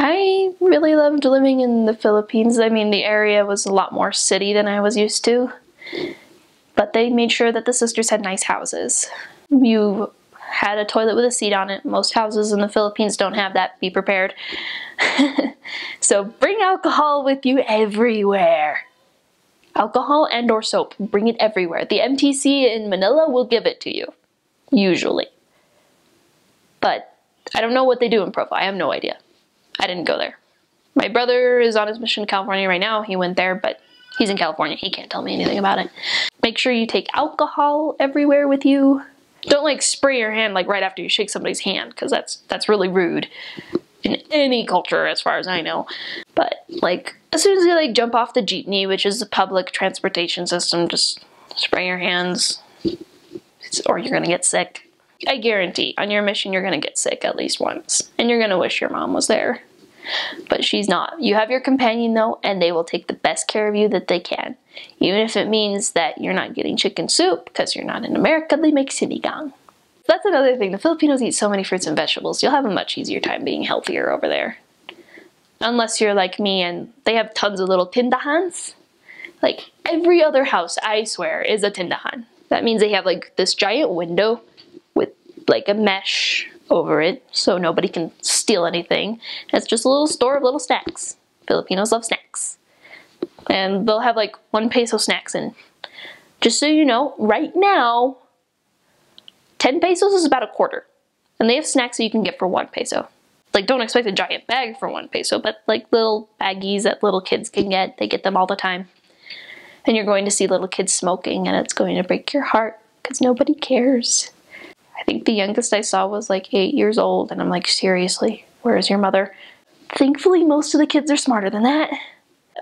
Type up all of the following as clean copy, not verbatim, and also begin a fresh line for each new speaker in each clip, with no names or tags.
I really loved living in the Philippines. I mean, the area was a lot more city than I was used to, but they made sure that the sisters had nice houses. You had a toilet with a seat on it. Most houses in the Philippines don't have that. Be prepared. So bring alcohol with you everywhere. Alcohol and or soap. Bring it everywhere. The MTC in Manila will give it to you. Usually. But I don't know what they do in Provo. I have no idea. I didn't go there. My brother is on his mission to California right now. He went there, but he's in California. He can't tell me anything about it. Make sure you take alcohol everywhere with you. Don't like spray your hand like right after you shake somebody's hand, because that's really rude in any culture as far as I know. But like as soon as you like jump off the jeepney, which is the public transportation system, just spray your hands or you're gonna get sick. I guarantee on your mission you're gonna get sick at least once, and you're gonna wish your mom was there. But she's not. You have your companion though, and they will take the best care of you that they can. Even if it means that you're not getting chicken soup because you're not in America, they make sinigang. That's another thing. The Filipinos eat so many fruits and vegetables. You'll have a much easier time being healthier over there. Unless you're like me and they have tons of little tindahans. Like every other house, I swear, is a tindahan. That means they have like this giant window with like a mesh over it so nobody can steal anything. And it's just a little store of little snacks. Filipinos love snacks. And they'll have like 1 peso snacks, and just so you know, right now 10 pesos is about a quarter. And they have snacks that you can get for 1 peso. Like, don't expect a giant bag for 1 peso, but like little baggies that little kids can get. They get them all the time. And you're going to see little kids smoking, and it's going to break your heart because nobody cares. I think the youngest I saw was like 8 years old, and I'm like, seriously, where is your mother? Thankfully, most of the kids are smarter than that.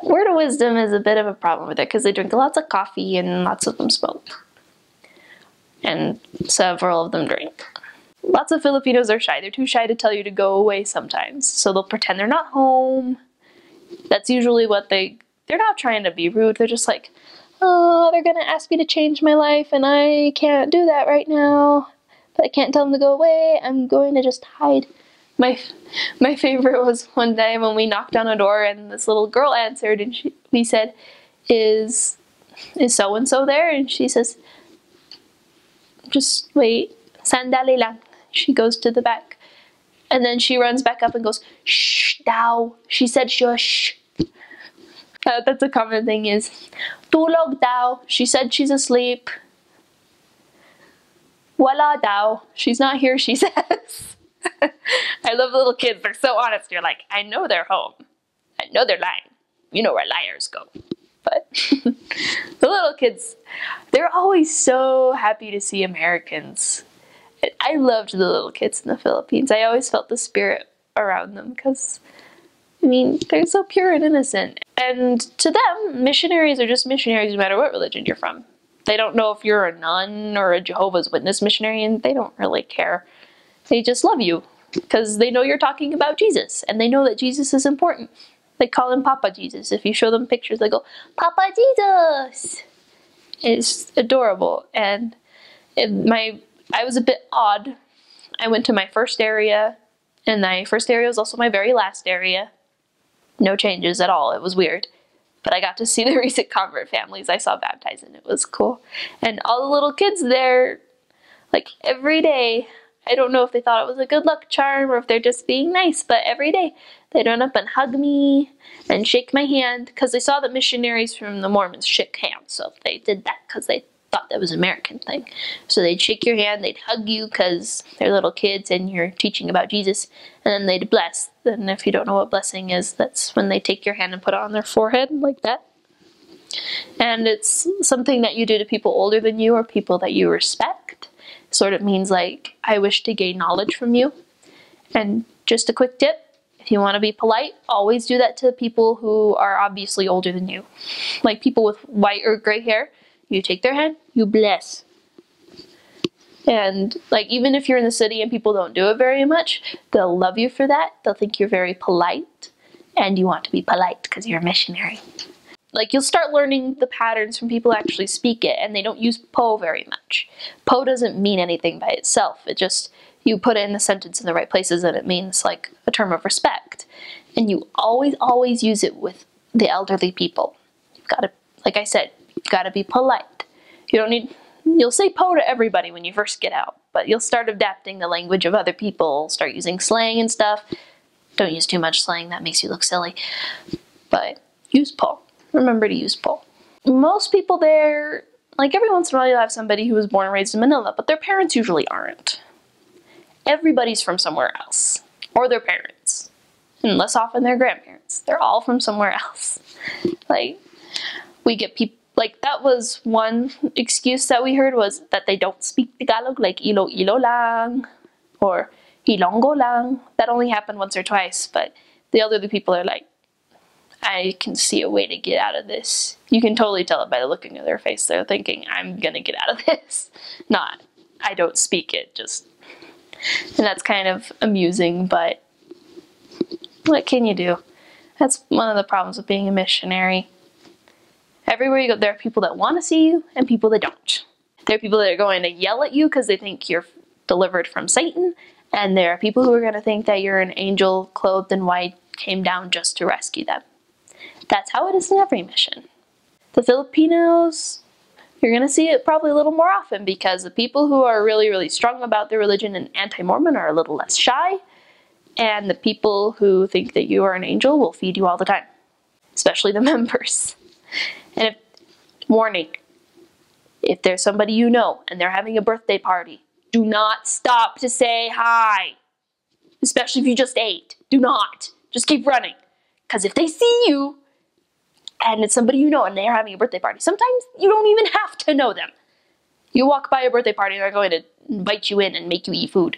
Word of wisdom is a bit of a problem with it because they drink lots of coffee and lots of them smoke. And several of them drink. Lots of Filipinos are shy. They're too shy to tell you to go away sometimes. So they'll pretend they're not home. That's usually what they're not trying to be rude. They're just like, oh, they're gonna ask me to change my life and I can't do that right now. But I can't tell them to go away. I'm going to just hide. My favorite was one day when we knocked on a door and this little girl answered, and we said, is so-and-so there? And she says, just wait, sandali lang. She goes to the back. And then she runs back up and goes, shh, daw. She said shush. That's a common thing is, tulog daw. She said she's asleep. Wala daw. She's not here, she says. I love little kids. They're so honest. You're like, I know they're home. I know they're lying. You know where liars go. But the little kids, they're always so happy to see Americans. I loved the little kids in the Philippines. I always felt the spirit around them because, I mean, they're so pure and innocent. And to them, missionaries are just missionaries no matter what religion you're from. They don't know if you're a nun or a Jehovah's Witness missionary, and they don't really care. They just love you because they know you're talking about Jesus, and they know that Jesus is important. They call him Papa Jesus. If you show them pictures, they go, Papa Jesus! It's adorable. And I was a bit odd. I went to my first area, and my first area was also my very last area. No changes at all. It was weird. But I got to see the recent convert families I saw baptized, and it was cool. And all the little kids there, like every day, I don't know if they thought it was a good luck charm or if they're just being nice, but every day they'd run up and hug me and shake my hand because they saw that missionaries from the Mormons shook hands. So they did that because they thought that was an American thing. So they'd shake your hand, they'd hug you because they're little kids and you're teaching about Jesus, and then they'd bless. And if you don't know what blessing is, that's when they take your hand and put it on their forehead like that. And it's something that you do to people older than you or people that you respect. Sort of means like, I wish to gain knowledge from you. And just a quick tip, if you want to be polite, always do that to people who are obviously older than you. Like people with white or gray hair, you take their hand, you bless. And like even if you're in the city and people don't do it very much, they'll love you for that. They'll think you're very polite, and you want to be polite because you're a missionary. Like you'll start learning the patterns from people who actually speak it, and they don't use po very much. Po doesn't mean anything by itself. It just, you put it in the sentence in the right places and it means like a term of respect. And you always use it with the elderly people. You've got to, like I said, you've got to be polite. You'll say po to everybody when you first get out, but you'll start adapting the language of other people, start using slang and stuff. Don't use too much slang, that makes you look silly. But use po. Remember to use po. Most people there, like every once in a while you'll have somebody who was born and raised in Manila, but their parents usually aren't. Everybody's from somewhere else, or their parents. And less often their grandparents. They're all from somewhere else. Like, we get people, like that was one excuse that we heard, was that they don't speak Tagalog, like Ilo-Ilo lang, or Ilonggo lang. That only happened once or twice, but the elderly people are like, I can see a way to get out of this. You can totally tell it by the look in their face. They're thinking, I'm gonna get out of this. Not, I don't speak it, just. And that's kind of amusing, but what can you do? That's one of the problems with being a missionary. Everywhere you go, there are people that want to see you and people that don't. There are people that are going to yell at you because they think you're delivered from Satan, and there are people who are going to think that you're an angel clothed in white came down just to rescue them. That's how it is in every mission. The Filipinos, you're going to see it probably a little more often because the people who are really strong about their religion and anti-Mormon are a little less shy, and the people who think that you are an angel will feed you all the time, especially the members. And warning, if there's somebody you know and they're having a birthday party, do not stop to say hi. Especially if you just ate. Do not. Just keep running. Because if they see you and it's somebody you know and they're having a birthday party, sometimes you don't even have to know them. You walk by a birthday party and they're going to invite you in and make you eat food.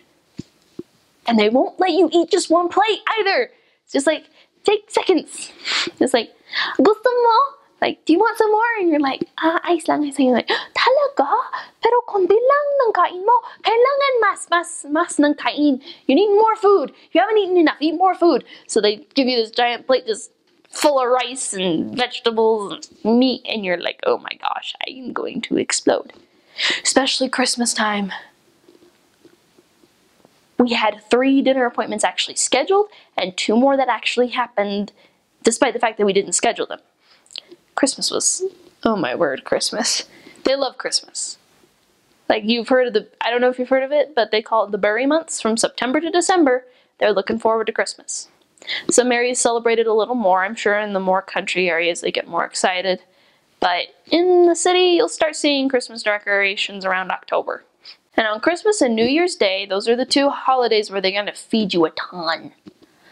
And they won't let you eat just one plate either. It's just like, take seconds. It's like, gusto mo? Like, do you want some more? And you're like, ice lang. And you're like, talaga? Pero konti lang ng kain mo. Kailangan mas ng kain. You need more food. You haven't eaten enough. Eat more food. So they give you this giant plate just full of rice and vegetables and meat. And you're like, oh my gosh, I'm going to explode. Especially Christmas time. We had 3 dinner appointments actually scheduled and 2 more that actually happened despite the fact that we didn't schedule them. Christmas was, oh my word, Christmas. They love Christmas. Like, you've heard of I don't know if you've heard of it, but they call it the berry months from September to December. They're looking forward to Christmas. Some areas celebrate it a little more. I'm sure in the more country areas they get more excited. But in the city, you'll start seeing Christmas decorations around October. And on Christmas and New Year's Day, those are the 2 holidays where they're going to feed you a ton.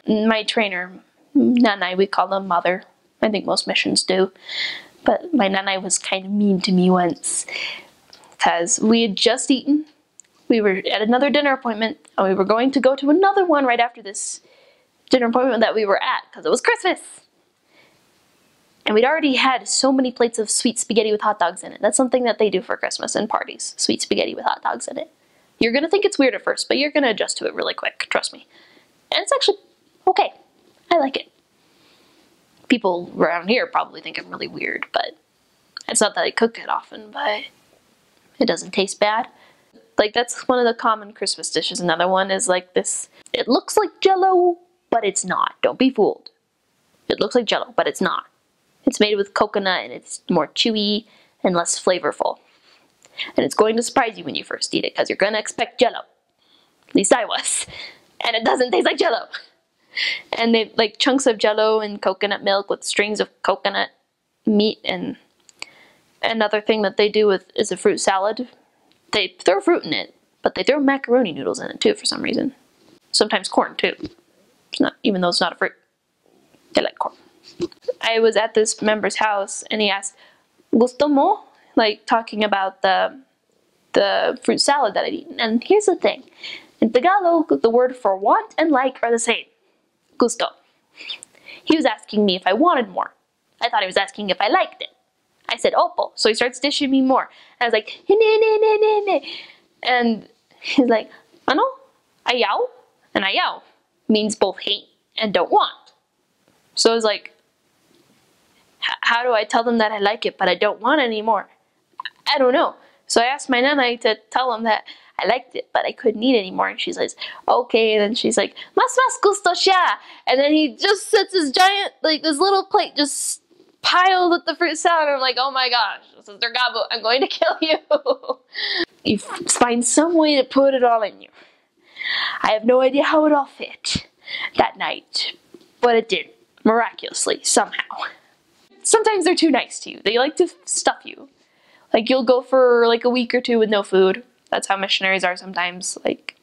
My trainer, Nanay, we call them Mother. I think most missions do. But my Nanay was kind of mean to me once. Because we had just eaten. We were at another dinner appointment. And we were going to go to another one right after this dinner appointment that we were at. Because it was Christmas. And we'd already had so many plates of sweet spaghetti with hot dogs in it. That's something that they do for Christmas and parties. Sweet spaghetti with hot dogs in it. You're going to think it's weird at first, but you're going to adjust to it really quick. Trust me. And it's actually okay. I like it. People around here probably think I'm really weird, but it's not that I cook it often, but it doesn't taste bad. Like, that's one of the common Christmas dishes. Another one is like this. It looks like Jello, but it's not. Don't be fooled. It looks like Jello, but it's not. It's made with coconut and it's more chewy and less flavorful. And it's going to surprise you when you first eat it because you're going to expect Jello. At least I was. And it doesn't taste like Jello. And they like chunks of Jello and coconut milk with strings of coconut meat. And another thing that they do is a fruit salad. They throw fruit in it, but they throw macaroni noodles in it too for some reason. Sometimes corn too. It's not, even though it's not a fruit. They like corn. I was at this member's house and he asked, "Gusto mo?" Like talking about the fruit salad that I'd eaten. And here's the thing. In Tagalog, the word for want and like are the same. Gusto. He was asking me if I wanted more. I thought he was asking if I liked it. I said, "Opo." So he starts dishing me more. And I was like, "Hine." And he's like, "Ano? Ayaw?" And ayaw means both hate and don't want. So I was like, how do I tell them that I like it but I don't want it anymore? I don't know. So I asked my nanay to tell him that I liked it, but I couldn't eat anymore. And she says, okay. And then she's like, mas gusto siya. And then he just sets his giant, like this little plate just piled with the fruit salad. And I'm like, oh my gosh, Sister Gabo, I'm going to kill you. You find some way to put it all in you. I have no idea how it all fit that night, but it did, miraculously, somehow. Sometimes they're too nice to you. They like to stuff you. Like, you'll go for like a week or two with no food. That's how missionaries are sometimes, like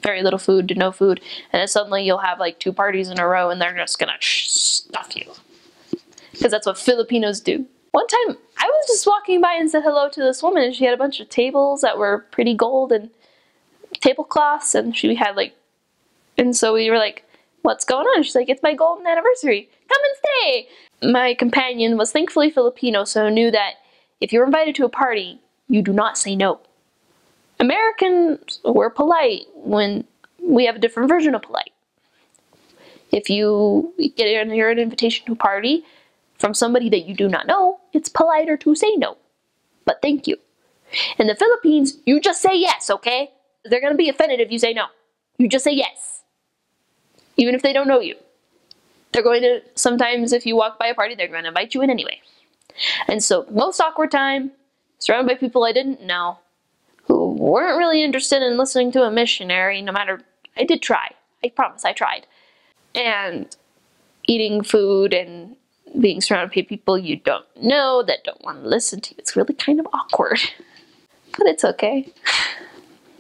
very little food to no food. And then suddenly you'll have like 2 parties in a row and they're just gonna stuff you. Because that's what Filipinos do. One time, I was just walking by and said hello to this woman, and she had a bunch of tables that were pretty gold and tablecloths, and she had like, and so we were like, what's going on? She's like, it's my golden anniversary. Come and stay. My companion was thankfully Filipino, so knew that if you're invited to a party, you do not say no. Americans, we're polite when we have a different version of polite. If you get an invitation to a party from somebody that you do not know, it's politer to say no. But thank you. In the Philippines, you just say yes, okay? They're going to be offended if you say no. You just say yes. Even if they don't know you. They're going to, sometimes if you walk by a party, they're going to invite you in anyway. And so, most awkward time, surrounded by people I didn't know, who weren't really interested in listening to a missionary, no matter, I did try. I promise, I tried. And eating food and being surrounded by people you don't know that don't want to listen to you. It's really kind of awkward. But it's okay.